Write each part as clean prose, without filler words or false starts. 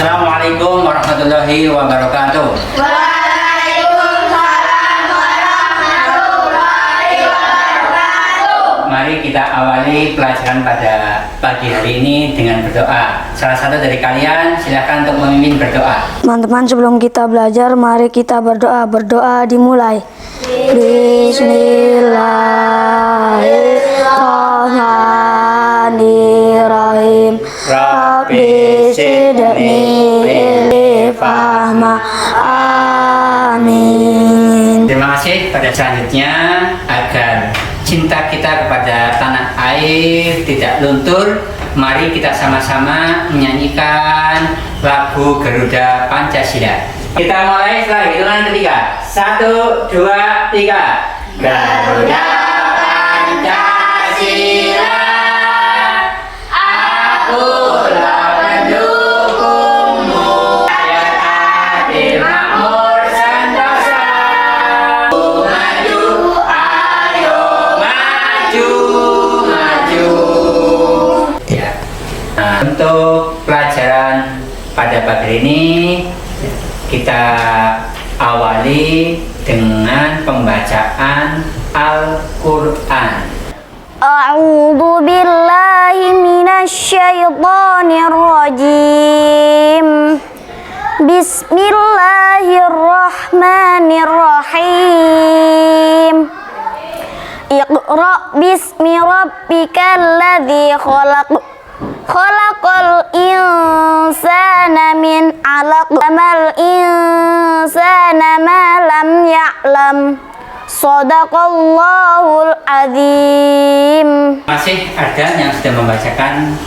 Assalamualaikum warahmatullahi wabarakatuh. Waalaikumsalam warahmatullahi wabarakatuh. Mari kita awali pelajaran pada pagi hari ini dengan berdoa. Salah satu dari kalian silakan untuk memimpin berdoa. Teman-teman, sebelum kita belajar, mari kita berdoa. Berdoa dimulai. Bismillahirrahmanirrahim. Rabbi zidni fahma. Amin. Terima kasih. Pada selanjutnya, agar cinta kita kepada tanah air tidak luntur, mari kita sama-sama menyanyikan lagu Garuda Pancasila. Kita mulai setelah hitungan ketiga. 1, 2, 3. Garuda Pancasila, akulah pendukungmu. Rakyat adil, makmur, sentosa. Maju, ayo maju, maju. Ya. Nah, untuk pelajaran pada pagi ini kita awali dengan pembacaan Al-Quran. A'udzu billahi minasyaitonir rajim. Bismillahirrahmanirrahim. Iqra bismi rabbikal ladzi khalaq. Khalaqal insana min 'alaq. Amal insana ma lam ya'lam. Shadaqallahul azim. Masih ada yang sudah membacakan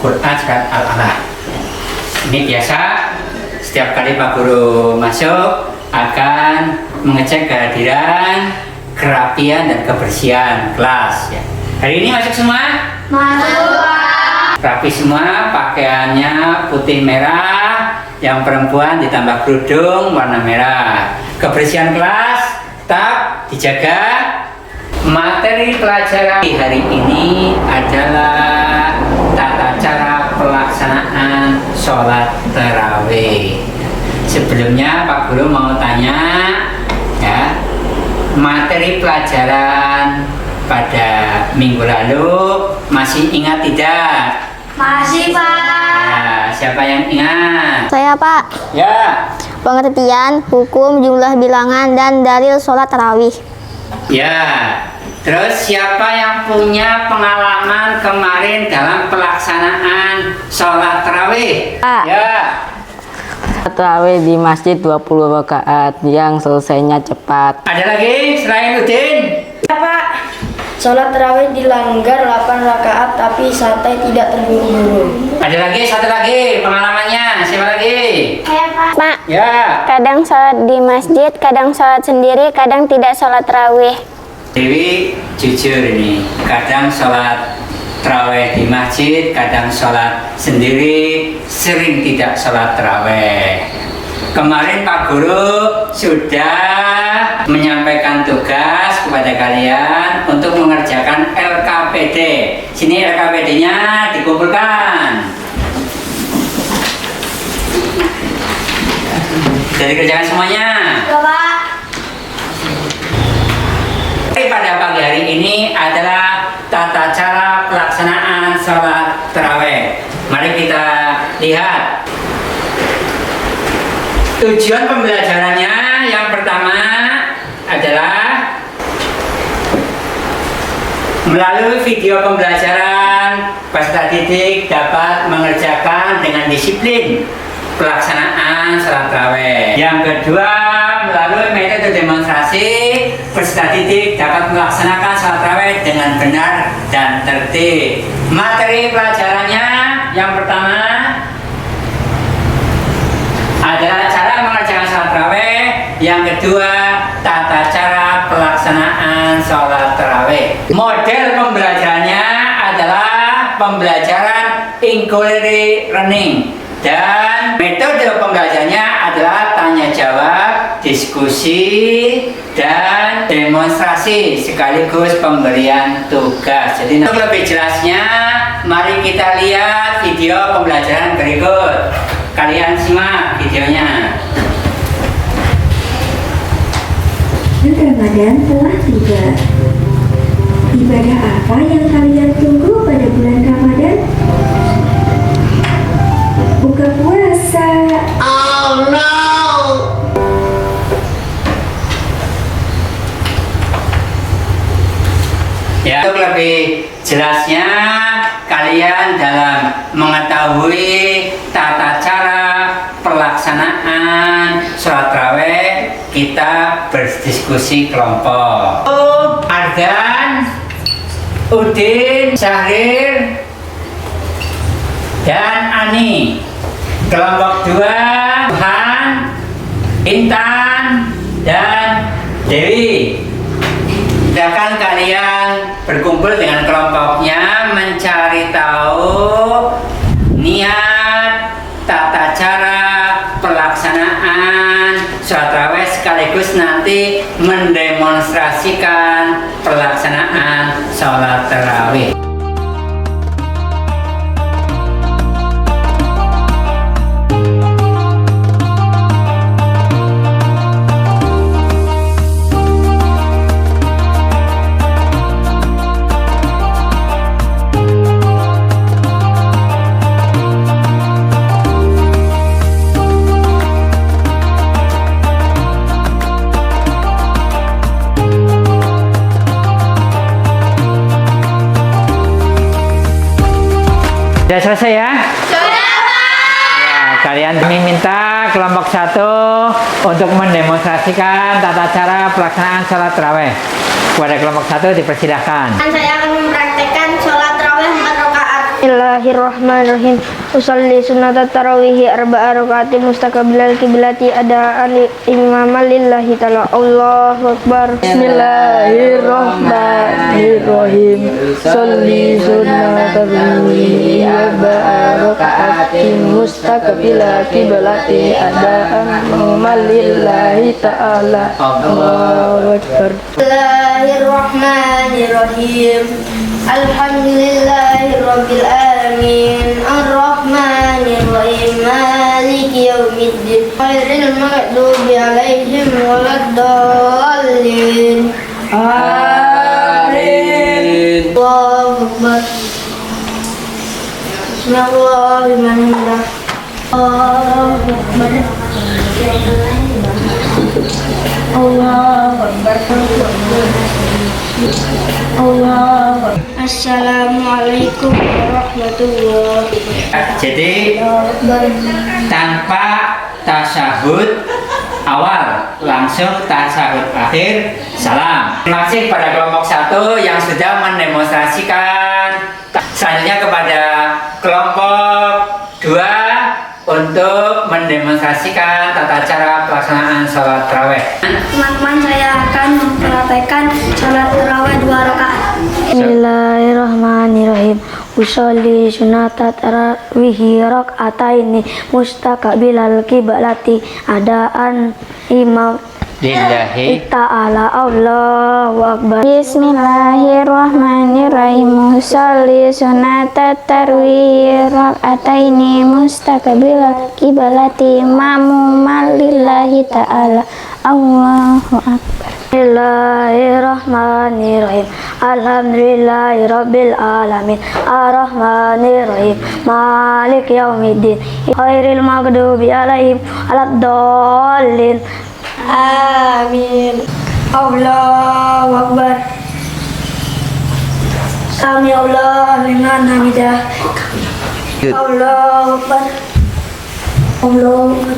Quran surat Al-Alaq. Ini biasa, setiap kali Pak Guru masuk akan mengecek kehadiran, kerapian dan kebersihan kelas. Ya. Hari ini masuk semua? Masuk. Rapi semua, pakaiannya putih merah, yang perempuan ditambah kerudung warna merah. Kebersihan kelas tetap dijaga. Materi pelajaran hari ini adalah tata cara pelaksanaan sholat tarawih. Sebelumnya Pak Guru mau tanya, ya, materi pelajaran pada minggu lalu masih ingat tidak? Masih, Pak. Ya, siapa yang ingat? Saya, Pak. Ya. Pengertian, hukum, jumlah bilangan, dan dalil sholat tarawih. Ya. Terus siapa yang punya pengalaman kemarin dalam pelaksanaan sholat tarawih? Pak. Ya. Tarawih di masjid 20 rakaat yang selesainya cepat. Ada lagi selain Udin? Sholat tarawih dilanggar 8 rakaat tapi santai tidak terburu-buru. Ada lagi, satu lagi pengalamannya. Siapa lagi? Pak, Ya. kadang sholat di masjid, kadang sholat sendiri, kadang tidak sholat tarawih. Dewi jujur ini, kadang sholat tarawih di masjid, kadang sholat sendiri, sering tidak sholat tarawih. Kemarin Pak Guru sudah menyampaikan tugas kepada kalian untuk mengerjakan LKPD. Sini LKPD-nya dikumpulkan. Sudah dikerjakan semuanya? Bapak. Pada pagi hari ini adalah tata cara pelaksanaan sholat tarawih. Mari kita lihat. Tujuan pembelajarannya yang pertama adalah melalui video pembelajaran peserta didik dapat mengerjakan dengan disiplin pelaksanaan sholat tarawih. Yang kedua, melalui metode demonstrasi peserta didik dapat melaksanakan sholat tarawih dengan benar dan tertib. Materi pelajarannya yang pertama adalah cara mengerjakan sholat tarawih. Yang kedua, tata cara pelaksanaan sholat tarawih. Model pembelajarannya adalah pembelajaran inquiry learning, dan metode pembelajarannya adalah tanya jawab, diskusi, dan demonstrasi sekaligus pemberian tugas. Jadi untuk lebih jelasnya, mari kita lihat video pembelajaran berikut. Kalian simak videonya. Bulan Ramadan telah tiba. Ibadah apa yang kalian tunggu pada bulan Ramadan? Buka puasa. Ya, untuk lebih jelasnya kalian dalam mengetahui tata cara pelaksanaan sholat tarawih, kita berdiskusi kelompok. Ardan, Udin, Syahrir, dan Ani. Kelompok 2, Tuhan, Intan, dan Dewi. Sedangkan kalian berkumpul dengan kelompoknya mencari tahu niat, tata cara pelaksanaan sholat tarawih sekaligus nanti mendemonstrasikan pelaksanaan sholat tarawih. Sudah selesai ya? Sudah, Pak. Kalian minta kelompok 1 untuk mendemonstrasikan tata cara pelaksanaan sholat tarawih. Kepada kelompok 1 dipersilahkan. Saya akan mempraktekkan sholat tarawih 4 rakaat. Bismillahirrahmanirrahim. Usolli sunnat tarawih arba'a rakaatin mustaqbilal qiblati adaan imaman lillahi ta'ala. Allahu akbar. Bismillahirrahmanirrahim. Sholli sunnat tarawih arba'a rakaatin mustaqbilal qiblati adaan imaman lillahi ta'ala. Allahu akbar. Bismillahirrahmanirrahim. Alhamdulillahirabbil alamin. Ar-Rahmanirrahim. Maliki yaumiddin. Ghairil maghdubi alaihim waladdallin. Amin. Allahu akbar. Bismillahirrahmanirrahim. Allahu akbar. Allahu akbar. Allah. Assalamualaikum warahmatullahi wabarakatuh. Jadi tanpa tasyahud awal, langsung tasyahud akhir, salam. Terima kasih kepada kelompok 1 yang sudah mendemonstrasikan. Selanjutnya kepada kelompok 2 untuk mendemonstrasikan tata cara pelaksanaan sholat tarawih. Teman-teman, saya akan mempraktekkan sholat tarawih 2 rakaat. Bismillahirrahmanirrahim. Usolli sunata tarawih raka'ataini mustaqbilal qiblati adaan imam Lillahi ta'ala. Allahu akbar. Bismillahirrahmanirrahim. Sholli sunata tarawih raka'ataini mustaqbilal qiblati imaman lillahi ta'ala. Allahu akbar. Bismillahirrahmanirrahim. Alhamdulillahirabbil alamin. Ar-Rahmanirrahim. Malik yaumiddin. Ghairil maghdubi alaihim waladdallin. Amin. Allahu akbar. Sami Allah liman hamidah. Allahu akbar. Allahu akbar.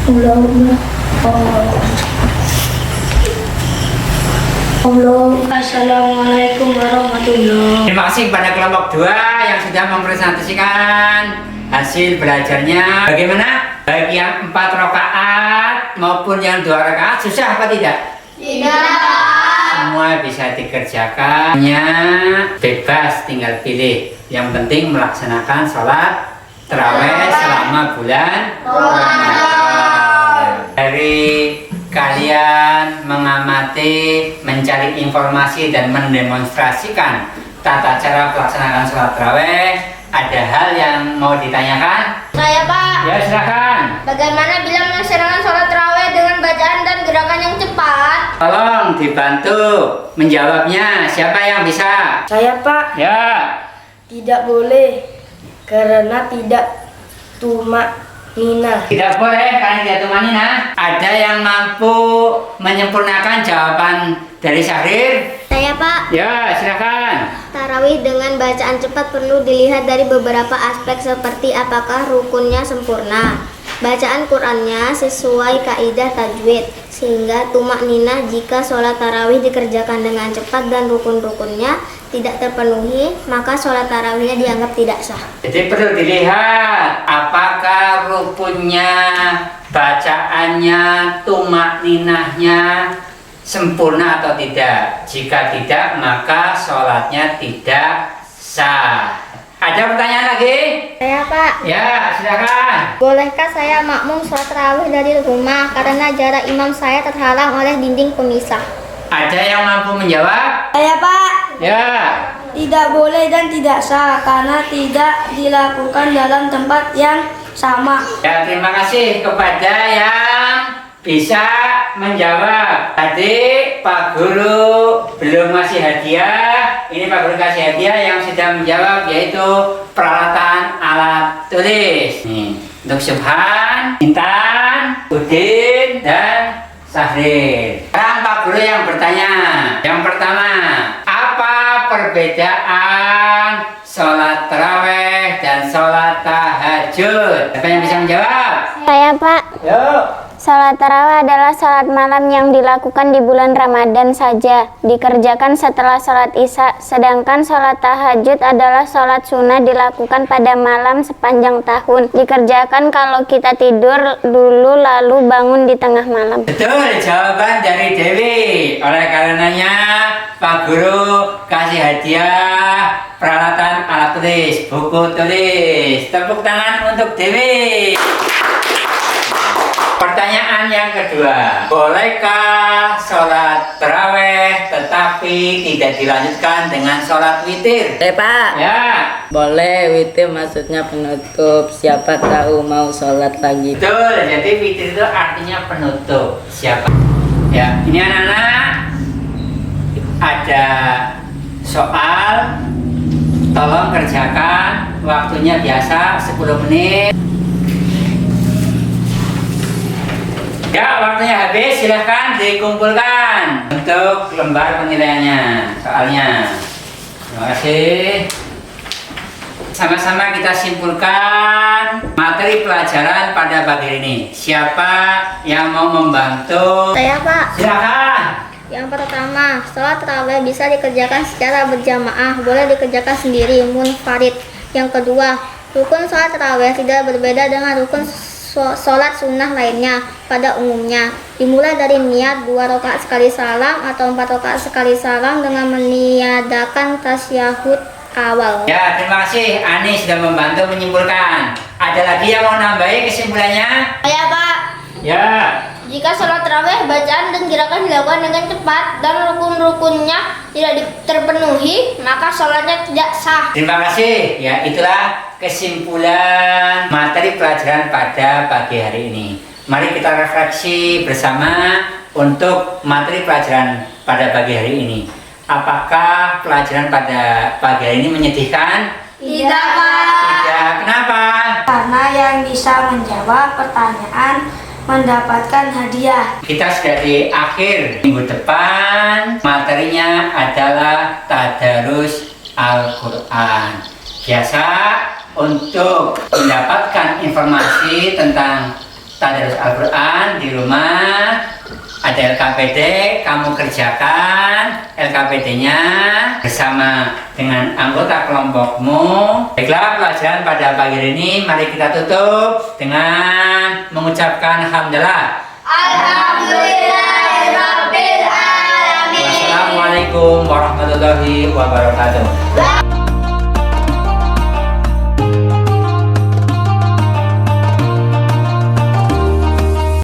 Allahu akbar. Assalamualaikum warahmatullahi. Terima kasih kepada kelompok 2 yang sudah mempresentasikan hasil belajarnya. Bagaimana? Baik yang 4 rakaat maupun yang 2 rakaat, susah apa tidak? Tidak. Semua bisa dikerjakan. Hanya bebas, tinggal pilih. Yang penting melaksanakan sholat tarawih selama bulan Ramadan. Dari kalian mengamati, mencari informasi dan mendemonstrasikan tata cara pelaksanaan sholat tarawih, Ada hal yang mau ditanyakan? Saya Pak, Ya silakan. bagaimana bila melaksanakan sholat tarawih dengan bacaan dan gerakan yang cepat? Tolong dibantu menjawabnya. Siapa yang bisa? Saya Pak, Ya. tidak boleh karena tidak tumak nina. Tidak boleh karena tidak tumanina. Ada yang mampu menyempurnakan jawaban dari Syahrir? Saya Pak, Ya silakan. tarawih dengan bacaan cepat perlu dilihat dari beberapa aspek seperti apakah rukunnya sempurna, bacaan Qur'annya sesuai kaidah tajwid, sehingga tumak ninah jika sholat tarawih dikerjakan dengan cepat dan rukun-rukunnya tidak terpenuhi, maka sholat tarawihnya dianggap tidak sah. Jadi perlu dilihat apakah rukunnya, bacaannya, tumak ninahnya sempurna atau tidak. Jika tidak, maka sholatnya tidak sah. Ada pertanyaan lagi? Saya Pak, Ya, silakan. bolehkah saya makmum sholat tarawih dari rumah karena jarak imam saya terhalang oleh dinding pemisah? Ada yang mampu menjawab? Saya Pak, Ya. tidak boleh dan tidak sah karena tidak dilakukan dalam tempat yang sama. Ya, terima kasih kepada yang bisa menjawab. Tadi Pak Guru belum ngasih hadiah. Ini Pak Guru kasih hadiah yang sudah menjawab, yaitu peralatan alat tulis. Nih, untuk Subhan, Intan, Udin, dan Syahrir. Sekarang Pak Guru yang bertanya. Yang pertama, apa perbedaan sholat tarawih dan sholat tahajud? Siapa yang bisa menjawab? Saya Pak, Yuk. sholat tarawih adalah sholat malam yang dilakukan di bulan Ramadan saja, dikerjakan setelah sholat isya, sedangkan sholat tahajud adalah sholat sunnah dilakukan pada malam sepanjang tahun, dikerjakan kalau kita tidur dulu lalu bangun di tengah malam. Betul jawaban dari Dewi. Oleh karenanya Pak Guru kasih hadiah peralatan alat tulis, buku tulis. Tepuk tangan untuk Dewi. Pertanyaan yang kedua, bolehkah sholat tarawih tetapi tidak dilanjutkan dengan sholat witir? Pak, Ya, boleh witir maksudnya penutup. Siapa tahu mau sholat lagi. betul. Jadi witir itu artinya penutup. Siapa? Ya, ini anak-anak ada soal. Tolong kerjakan. Waktunya biasa 10 menit. Ya, waktunya habis. Silahkan dikumpulkan untuk lembar penilaiannya, soalnya. Terima kasih. Sama-sama kita simpulkan materi pelajaran pada pagi ini. Siapa yang mau membantu? Saya Pak, Silakan. yang pertama, sholat tarawih bisa dikerjakan secara berjamaah, boleh dikerjakan sendiri, munfarid. Yang kedua, rukun sholat tarawih tidak berbeda dengan rukun sholat sunnah lainnya pada umumnya. Dimulai dari niat 2 rakaat sekali salam atau 4 rakaat sekali salam dengan meniadakan tasyahud awal. Ya, terima kasih. Ani sudah membantu menyimpulkan. Ada lagi yang mau nambahin kesimpulannya? Saya Pak, Ya. jika sholat tarawih bacaan dan gerakan dilakukan dengan cepat dan rukun-rukunnya tidak terpenuhi, maka sholatnya tidak sah. Terima kasih. Ya, itulah kesimpulan materi pelajaran pada pagi hari ini. Mari kita refleksi bersama untuk materi pelajaran pada pagi hari ini. Apakah pelajaran pada pagi hari ini menyedihkan? Tidak Pak, Tidak. Kenapa? karena yang bisa menjawab pertanyaan mendapatkan hadiah. Kita sudah di akhir minggu depan. Materinya adalah tadarus Al-Quran. Biasa untuk mendapatkan informasi tentang tadarus Al-Quran di rumah ada LKPD, kamu kerjakan LKPD-nya bersama dengan anggota kelompokmu. Baiklah, pelajaran pada pagi hari ini mari kita tutup dengan mengucapkan alhamdulillah. Alhamdulillahirabbil alamin. Wassalamualaikum warahmatullahi wabarakatuh.